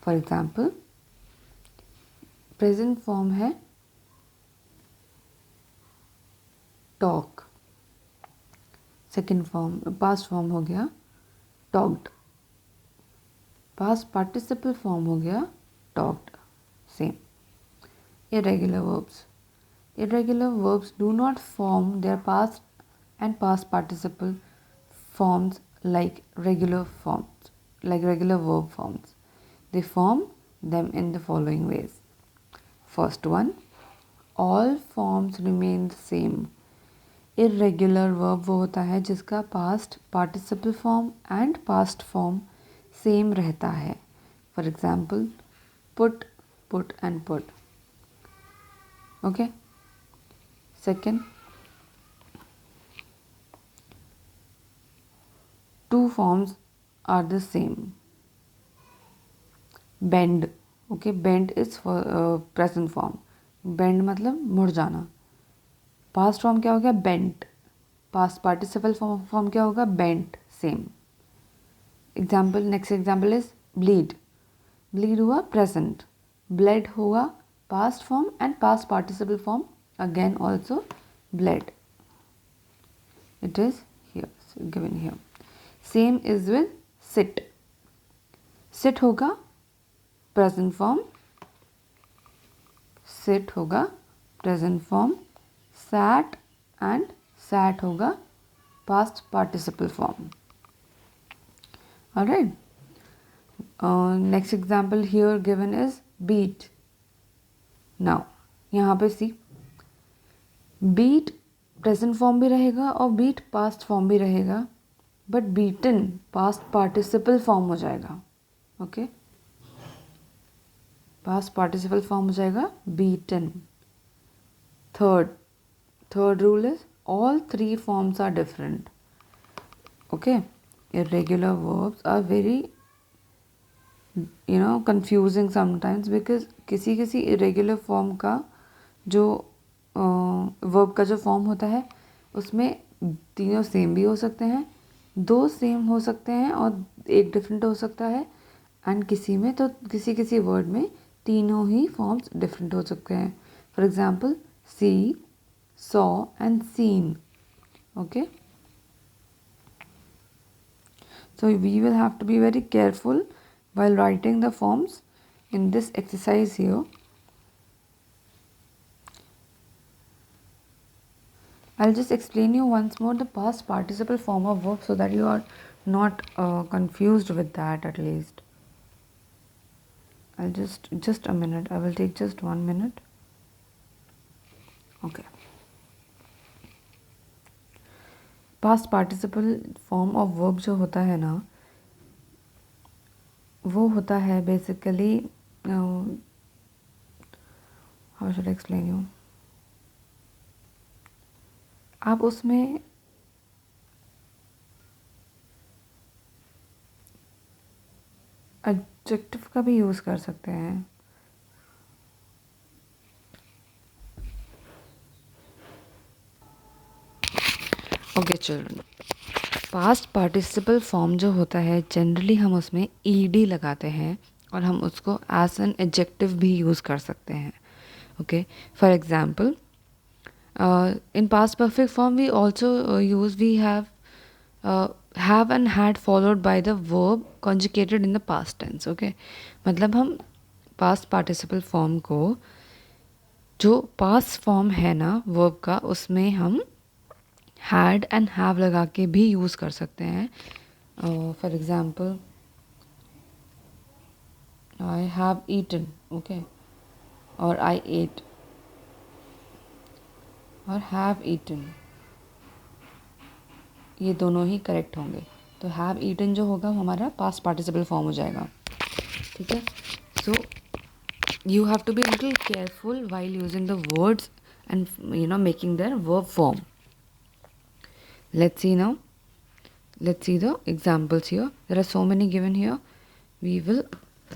For example present form है talk, second form past form हो गया टॉक्ड, पास्ट पार्टिसिपल फॉर्म हो गया talked. Same. Irregular verbs. Irregular verbs do not form their past and past participle forms like regular verb forms. They form them in the following ways. First one, all forms remain the same. Irregular verb वो होता है जिसका past participle form and past form same रहता है. For example, put, put and put. Okay. Second, two forms are the same. Bend. Okay, bend is for present form. Bend मतलब मुड़ जाना. Past form क्या हो गया? Bent. Past participle form क्या होगा? Bent. Same. Example, next example is bleed. Bleed हुआ present. Bled हुआ past form and past participle form again also bled. It is here, given here. Same is with sit. Sit होगा present form. Sit होगा present form. Sat and sat होगा past participle form. Alright. Next example here given is beat. Now यहाँ पे सी beat present form भी रहेगा और beat past form भी रहेगा, but beaten past participle form हो जाएगा. ओके, पास्ट पार्टिसिपल फॉर्म हो जाएगा beaten. Third rule is all three forms are different. Okay, irregular verbs are very confusing sometimes because किसी इरेगुलर फॉर्म का जो verb का जो फॉर्म होता है उसमें तीनों सेम भी हो सकते हैं, दो सेम हो सकते हैं और एक डिफरेंट हो सकता है, एंड किसी में तो किसी वर्ड में तीनों ही फॉर्म्स डिफरेंट हो सकते हैं. For example see, saw and seen. Okay, so we will have to be very careful while writing the forms in this exercise here. I'll just explain you once more the past participle form of verb so that you are not confused with that at least. I'll just a minute. I will take just 1 minute. Okay. Past participle form of verb जो होता है ना, वो होता है basically how should I explain you? आप उसमें adjective का भी यूज़ कर सकते हैं. Okay children, past participle form जो होता है जनरली हम उसमें ईडी लगाते हैं और हम उसको एज एन एडजेक्टिव भी यूज़ कर सकते हैं. Okay, for example in past perfect form we also we have and had followed by the verb conjugated in the past tense. okay, मतलब हम past participle form को जो past form है ना verb का उसमें हम had and have लगा के भी यूज़ कर सकते हैं. for example I have eaten. okay, और I ate और हैव ईटन, ये दोनों ही करेक्ट होंगे. तो हैव ईटन जो होगा हमारा पास्ट पार्टिसिपल फॉर्म हो जाएगा. ठीक है, so you have to be little careful while using the words and making their verb form. Let's see now, let's see the examples here. There are so many given here.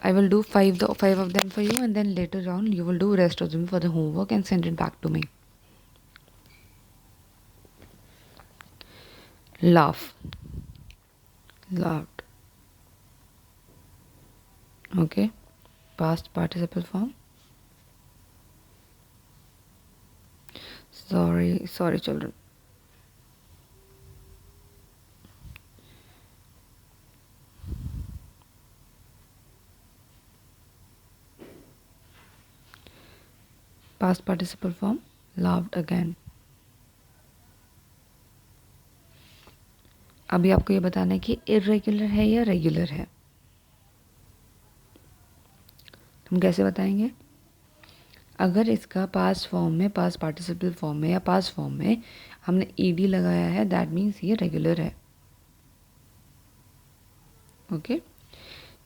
I will do five of them for you, and then later on you will do rest of them for the homework and send it back to me. Laugh, laughed. Okay, past participle form. Sorry children. Past participle form, laughed again. अभी आपको ये बताना है कि irregular है या regular है. हम कैसे बताएंगे? अगर इसका पास्ट फॉर्म में, पास्ट पार्टिसिपल फॉर्म में या पास्ट फॉर्म में हमने ईडी लगाया है, दैट मीन्स ये रेगुलर है. ओके.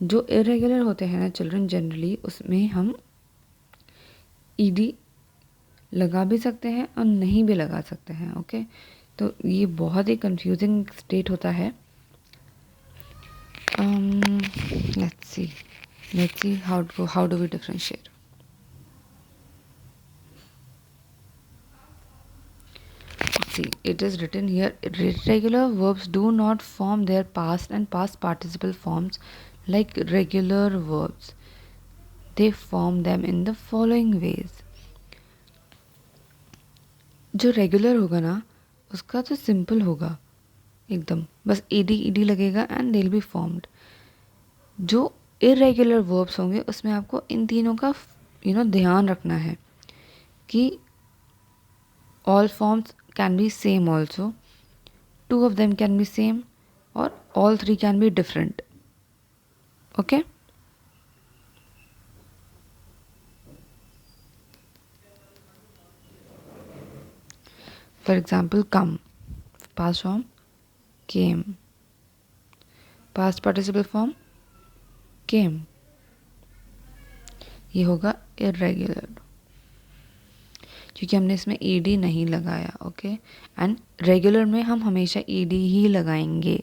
जो इरेगुलर होते हैं ना चिल्ड्रन, जनरली उसमें हम ईडी लगा भी सकते हैं और नहीं भी लगा सकते हैं. ओके. तो ये बहुत ही कंफ्यूजिंग स्टेट होता है. let's see how do we differentiate. See, it is written here, irregular verbs do not form their past and past participle forms like regular verbs. They form them in the following ways. जो regular होगा ना उसका तो simple होगा एकदम, बस ED लगेगा and they will be formed. जो इरेगुलर वर्ब्स होंगे उसमें आपको इन तीनों का ध्यान रखना है कि all forms can be same also, 2 of them can be same or all 3 can be different. Okay. For example, come, past form came, past participle form came. ये होगा irregular क्योंकि हमने इसमें ईडी नहीं लगाया. ओके. एंड रेगुलर में हम हमेशा ईडी ही लगाएंगे.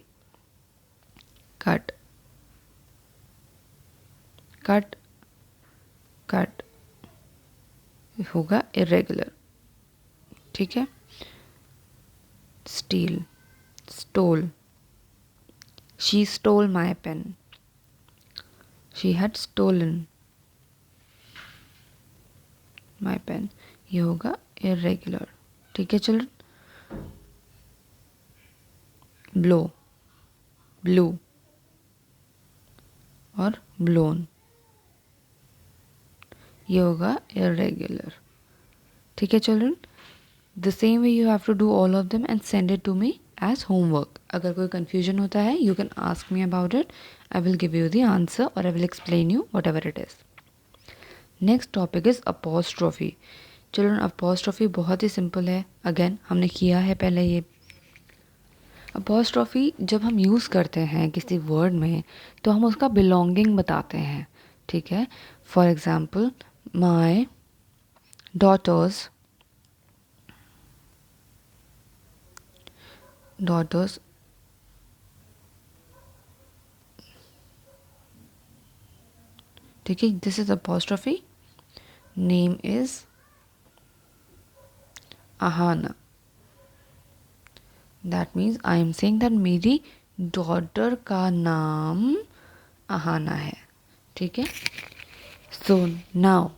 कट कट कट होगा इरेगुलर. ठीक है. Steal, stole, she stole my pen, she had stolen my pen. ये होगा इरेगुलर. ठीक है चिल्ड्रन. ब्लो, ब्लू और ब्लोन, ये होगा इरेगुलर. ठीक है children. The same way you have to do all of them and send it to me as homework. अगर कोई कन्फ्यूजन होता है you can ask me about it. I will give you the answer और I will explain you what ever it is. Next topic is apostrophe. Children apostrophe बहुत ही simple है. Again हमने किया है पहले. ये अपॉस्ट्रोफी जब हम यूज़ करते हैं किसी वर्ड में तो हम उसका बिलोंगिंग बताते हैं. ठीक है. फॉर एग्जाम्पल माई डॉटर्स ठीक है. This is apostrophe. Name is Ahana. That means I am saying that मेरी डॉटर का नाम अहाना है. ठीक है. सो नाउ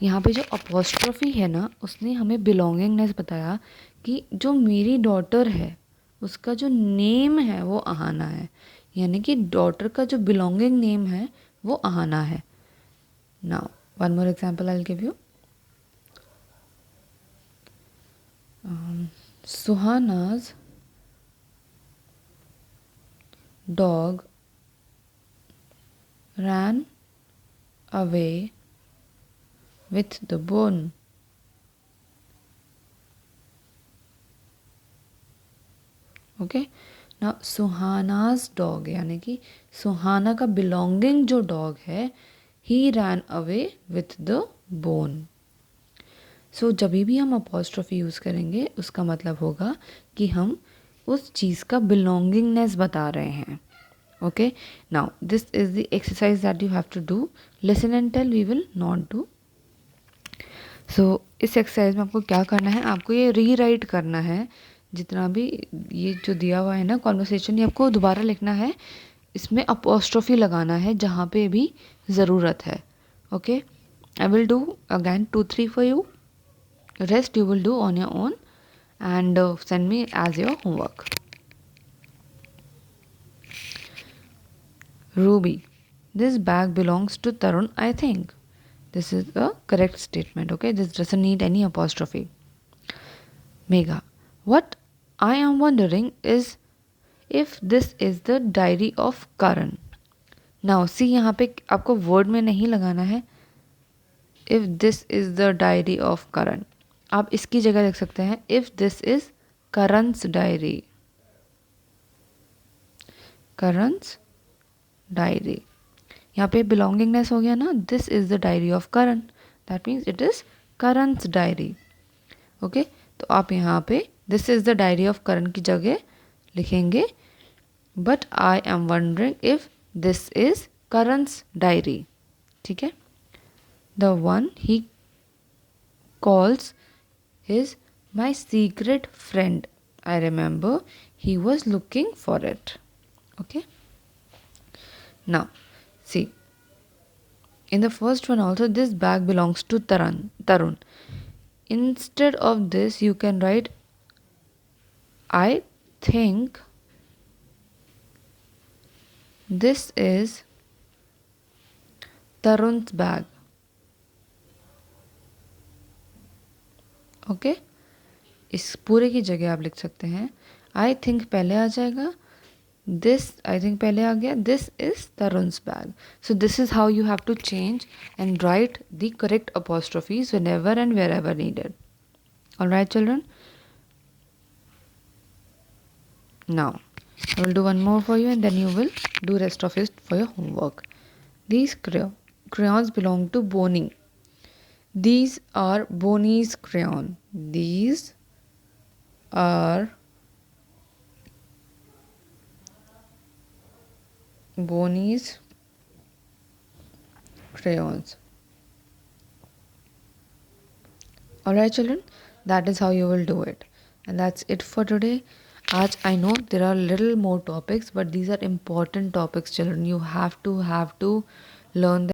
यहाँ पे जो अपॉस्ट्रोफी है ना उसने हमें बिलोंगिंगनेस बताया कि जो मेरी डॉटर है उसका जो नेम है वो अहाना है. यानी कि डॉटर का जो बिलोंगिंग नेम है वो अहाना है. Now one more example I will give you. Suhana's dog ran away with the bone. Okay. Now Suhana's dog यानी कि सुहाना का बिलोंगिंग जो डॉग है he ran away with the bone. So जब भी हम अपॉस्ट्रोफी यूज़ करेंगे उसका मतलब होगा कि हम उस चीज़ का बिलोंगिंगनेस बता रहे हैं. Okay. Now this is the exercise that you have to do. Listen and tell we will not do. So इस एक्सरसाइज में आपको क्या करना है, आपको ये रीराइट करना है. जितना भी ये जो दिया हुआ है ना कॉन्वर्सेशन, ये आपको दोबारा लिखना है. इसमें अपॉस्ट्रोफी लगाना है जहाँ पे भी ज़रूरत है. Okay, I will do again 2-3 for you. Rest you will do on your own and send me as your homework. Ruby, this bag belongs to Tarun, I think. This is a correct statement, okay? This doesn't need any apostrophe. Megha, what I am wondering is if this is the diary of Karan. Now see यहाँ पे आपको word में नहीं लगाना है if this is the diary of Karan. आप इसकी जगह लिख सकते हैं if this is Karan's diary. Karan's diary. यहाँ पे belongingness हो गया ना, this is the diary of Karan. That means it is Karan's diary. Okay, तो आप यहाँ पे this is the diary of Karan की जगह लिखेंगे but I am wondering if this is Karan's diary. ठीक है, the one he calls is my secret friend. I remember he was looking for it. Okay, now see, in the first one also this bag belongs to Tarun. Instead of this you can write I think this is Tarun's bag. Okay, इस पूरे की जगह आप लिख सकते हैं I think पहले आ जाएगा, दिस आई थिंक पहले आ गया, this is Tarun's bag. So this is how you have to change and write the correct apostrophes whenever and wherever needed. All right children, now I will do one more for you and then you will do rest of it for your homework. These crayons belong to Bonnie. These are Bonnie's crayon. These are Bonnie's crayons. Alright children, that is how you will do it. And that's it for today. Aaj I know there are little more topics but these are important topics children. You have to learn them.